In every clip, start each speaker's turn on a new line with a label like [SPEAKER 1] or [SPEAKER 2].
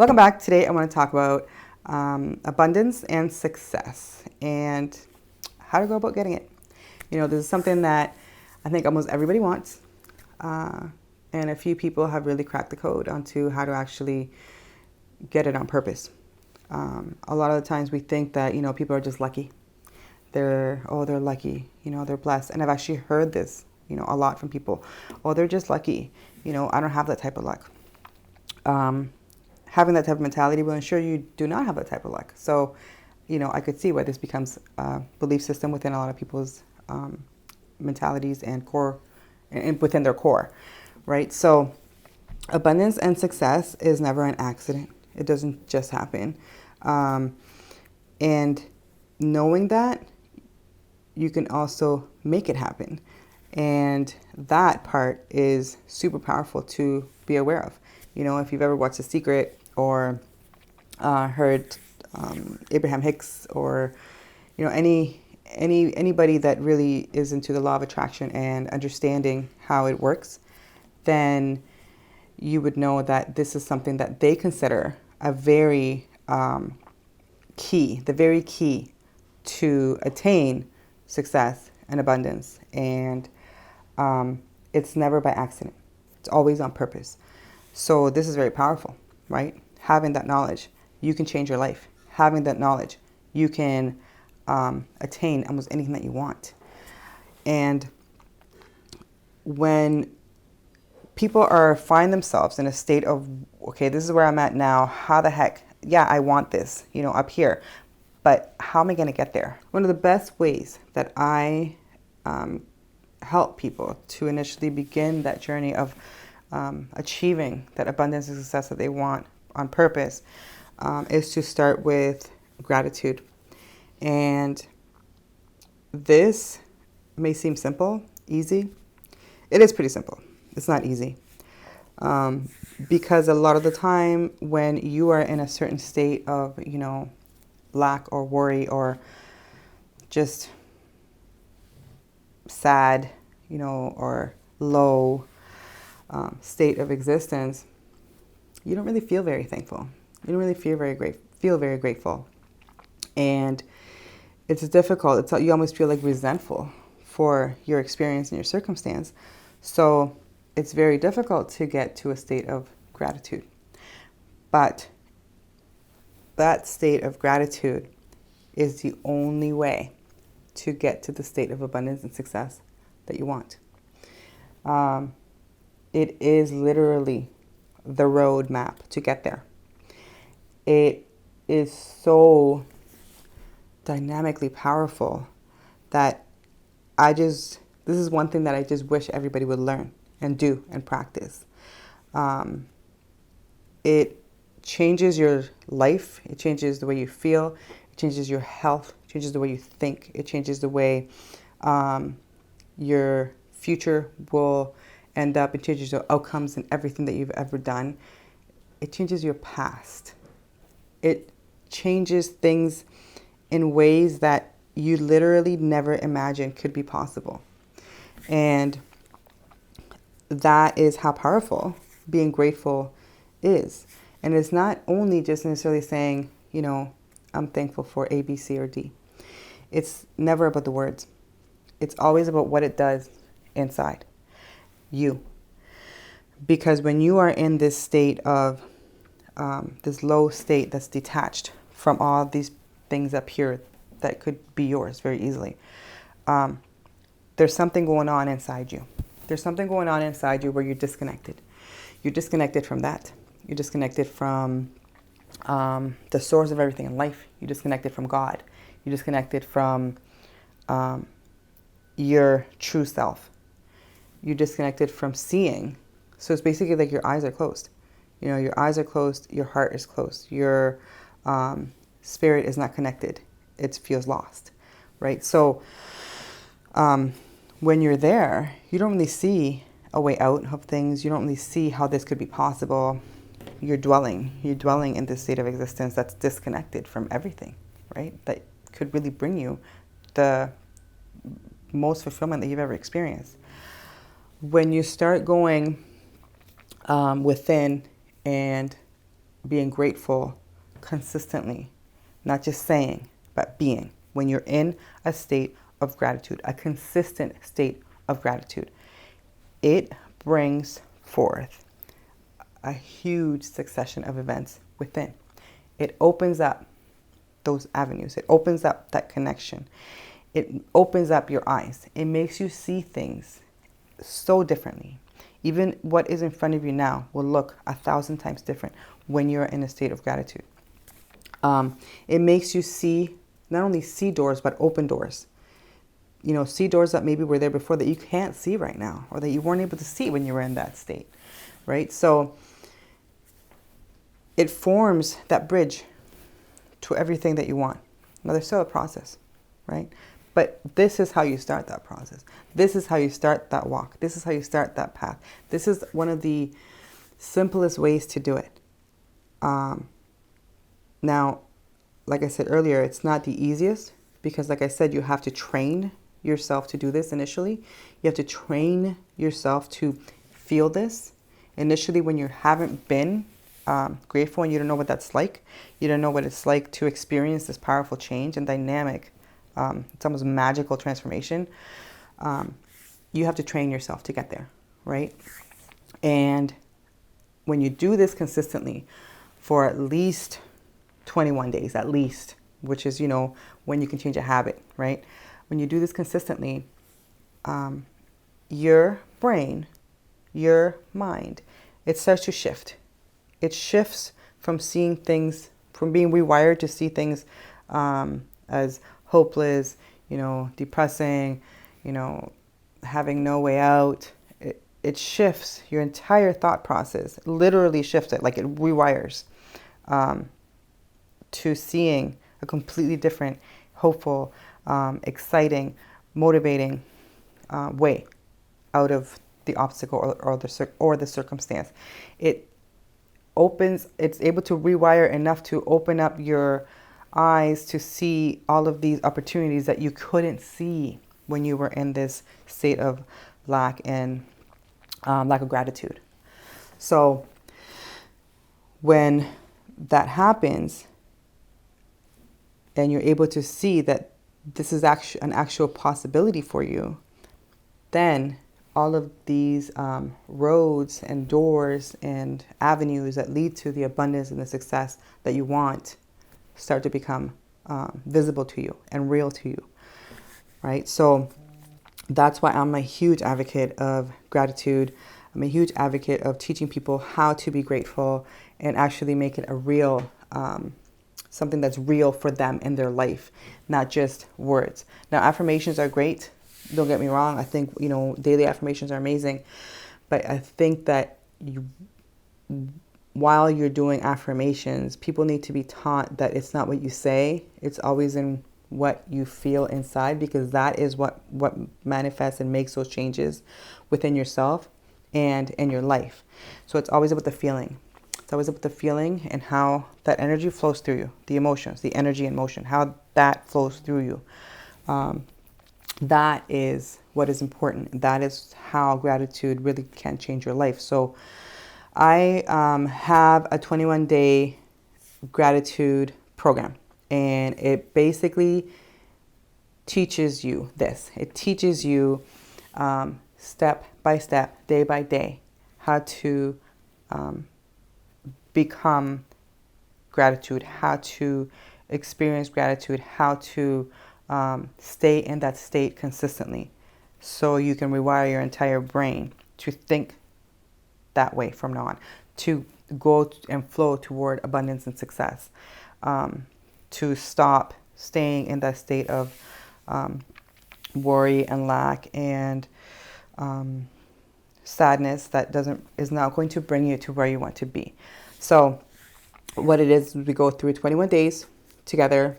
[SPEAKER 1] Welcome back. Today I want to talk about abundance and success and how to go about getting it. This is something that I think almost everybody wants. And a few people have really cracked the code onto how to actually get it on purpose. A lot of the times we think that, people are just lucky. They're lucky, they're blessed. And I've actually heard this, a lot from people. Oh, they're just lucky. I don't have that type of luck. Having that type of mentality will ensure you do not have that type of luck. So, I could see why this becomes a belief system within a lot of people's mentalities and core, and within their core, right? So, abundance and success is never an accident. It doesn't just happen. And knowing that, you can also make it happen. And that part is super powerful to be aware of. If you've ever watched The Secret or heard Abraham Hicks or anybody that really is into the law of attraction and understanding how it works, then you would know that this is something that they consider a very the very key to attain success and abundance. And it's never by accident. It's always on purpose. So this is very powerful, right? Having that knowledge, you can change your life. Having that knowledge, you can attain almost anything that you want. And when people find themselves in a state of, okay, this is where I'm at now. How the heck? Yeah, I want this, up here. But how am I going to get there? One of the best ways that I help people to initially begin that journey of achieving that abundance and success that they want on purpose is to start with gratitude. And this may seem simple, easy. It is pretty simple. It's not easy. Because a lot of the time when you are in a certain state of, lack or worry or just sad, or low state of existence, you don't really feel very thankful. You don't really feel very grateful. And it's difficult. You almost feel like resentful for your experience and your circumstance. So it's very difficult to get to a state of gratitude. But that state of gratitude is the only way to get to the state of abundance and success that you want. It is literally the roadmap to get there. It is so dynamically powerful that this is one thing that I just wish everybody would learn and do and practice. It changes your life. It changes the way you feel. It changes your health. It changes the way you think. It changes the way your future will end up. It changes your outcomes and everything that you've ever done. It changes your past. It changes things in ways that you literally never imagined could be possible. And that is how powerful being grateful is. And it's not only just necessarily saying, I'm thankful for A, B, C, or D. It's never about the words. It's always about what it does inside you. Because when you are in this state of, this low state that's detached from all these things up here that could be yours very easily, there's something going on inside you. There's something going on inside you where you're disconnected. You're disconnected from that. You're disconnected from the source of everything in life. You're disconnected from God. You're disconnected from your true self. You're disconnected from seeing. So it's basically like your eyes are closed. Your eyes are closed. Your heart is closed. Your spirit is not connected. It feels lost, right? So when you're there, you don't really see a way out of things. You don't really see how this could be possible. You're dwelling in this state of existence that's disconnected from everything, right? That could really bring you the most fulfillment that you've ever experienced. When you start going within and being grateful consistently, not just saying, but being. When you're in a state of gratitude, a consistent state of gratitude, it brings forth a huge succession of events within. It opens up those avenues. It opens up that connection. It opens up your eyes. It makes you see things so differently. Even what is in front of you now will look 1,000 times different when you're in a state of gratitude. It makes you see, not only see doors, but open doors. You know, see doors that maybe were there before that you can't see right now, or that you weren't able to see when you were in that state, right? So it forms that bridge to everything that you want. Now, there's still a process, right? But this is how you start that process. This is how you start that walk. This is how you start that path. This is one of the simplest ways to do it. Now, like I said earlier, it's not the easiest because, like I said, you have to train yourself to do this initially. You have to train yourself to feel this. Initially, when you haven't been grateful and you don't know what that's like, you don't know what it's like to experience this powerful change and dynamic, it's almost magical transformation. You have to train yourself to get there, right? And when you do this consistently for at least 21 days, at least, which is, you know, when you can change a habit, right? When you do this consistently, your brain, your mind, it starts to shift. It shifts from seeing things, from being rewired to see things as hopeless, you know, depressing, you know, having no way out. It shifts your entire thought process, literally shifts it, like it rewires to seeing a completely different, hopeful, exciting, motivating way out of the obstacle or the circumstance. It's able to rewire enough to open up your eyes to see all of these opportunities that you couldn't see when you were in this state of lack of gratitude. So when that happens and you're able to see that this is an actual possibility for you, then all of these roads and doors and avenues that lead to the abundance and the success that you want start to become visible to you and real to you, right? So that's why I'm a huge advocate of gratitude. I'm a huge advocate of teaching people how to be grateful and actually make it a real, something that's real for them in their life, not just words. Now, affirmations are great. Don't get me wrong. I think, you know, daily affirmations are amazing. But I think that while you're doing affirmations, people need to be taught that it's not what you say. It's always in what you feel inside, because that is what manifests and makes those changes within yourself and in your life. So it's always about the feeling. It's always about the feeling and how that energy flows through you, the emotions, the energy and motion, how that flows through you. That is what is important. That is how gratitude really can change your life. So I have a 21-day gratitude program, and it basically teaches you this. It teaches you step by step, day by day, how to become gratitude, how to experience gratitude, how to stay in that state consistently, so you can rewire your entire brain to think that way from now on, to go and flow toward abundance and success, to stop staying in that state of worry and lack and sadness that is not going to bring you to where you want to be. So what it is, we go through 21 days together.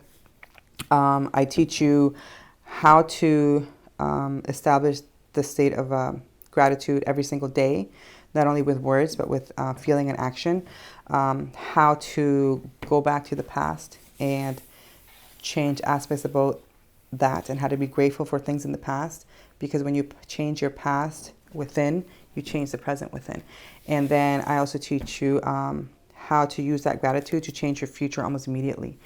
[SPEAKER 1] I teach you how to establish the state of gratitude every single day, not only with words, but with feeling and action. How to go back to the past and change aspects about that, and how to be grateful for things in the past. Because when you change your past within, you change the present within. And then I also teach you how to use that gratitude to change your future almost immediately,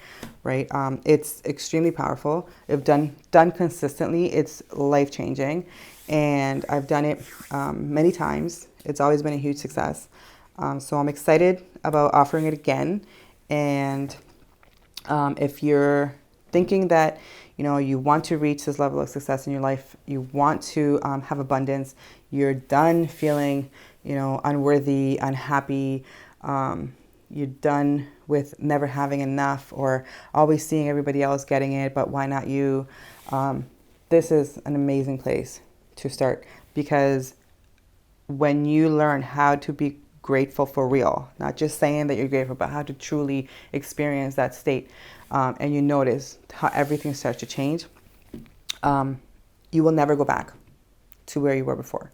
[SPEAKER 1] right? It's extremely powerful. If done consistently, it's life-changing. And I've done it many times. It's always been a huge success. So I'm excited about offering it again. And if you're thinking that, you want to reach this level of success in your life, you want to have abundance, you're done feeling, unworthy, unhappy, you're done with never having enough or always seeing everybody else getting it, but why not you? This is an amazing place to start, because when you learn how to be grateful for real, not just saying that you're grateful, but how to truly experience that state, and you notice how everything starts to change, you will never go back to where you were before.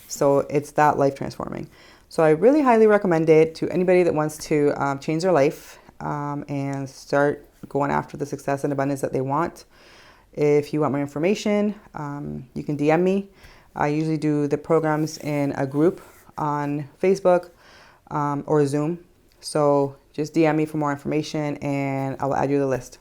[SPEAKER 1] So it's that life transforming. So I really highly recommend it to anybody that wants to change their life and start going after the success and abundance that they want. If you want more information, you can DM me. I usually do the programs in a group on Facebook or Zoom. So just DM me for more information and I will add you to the list.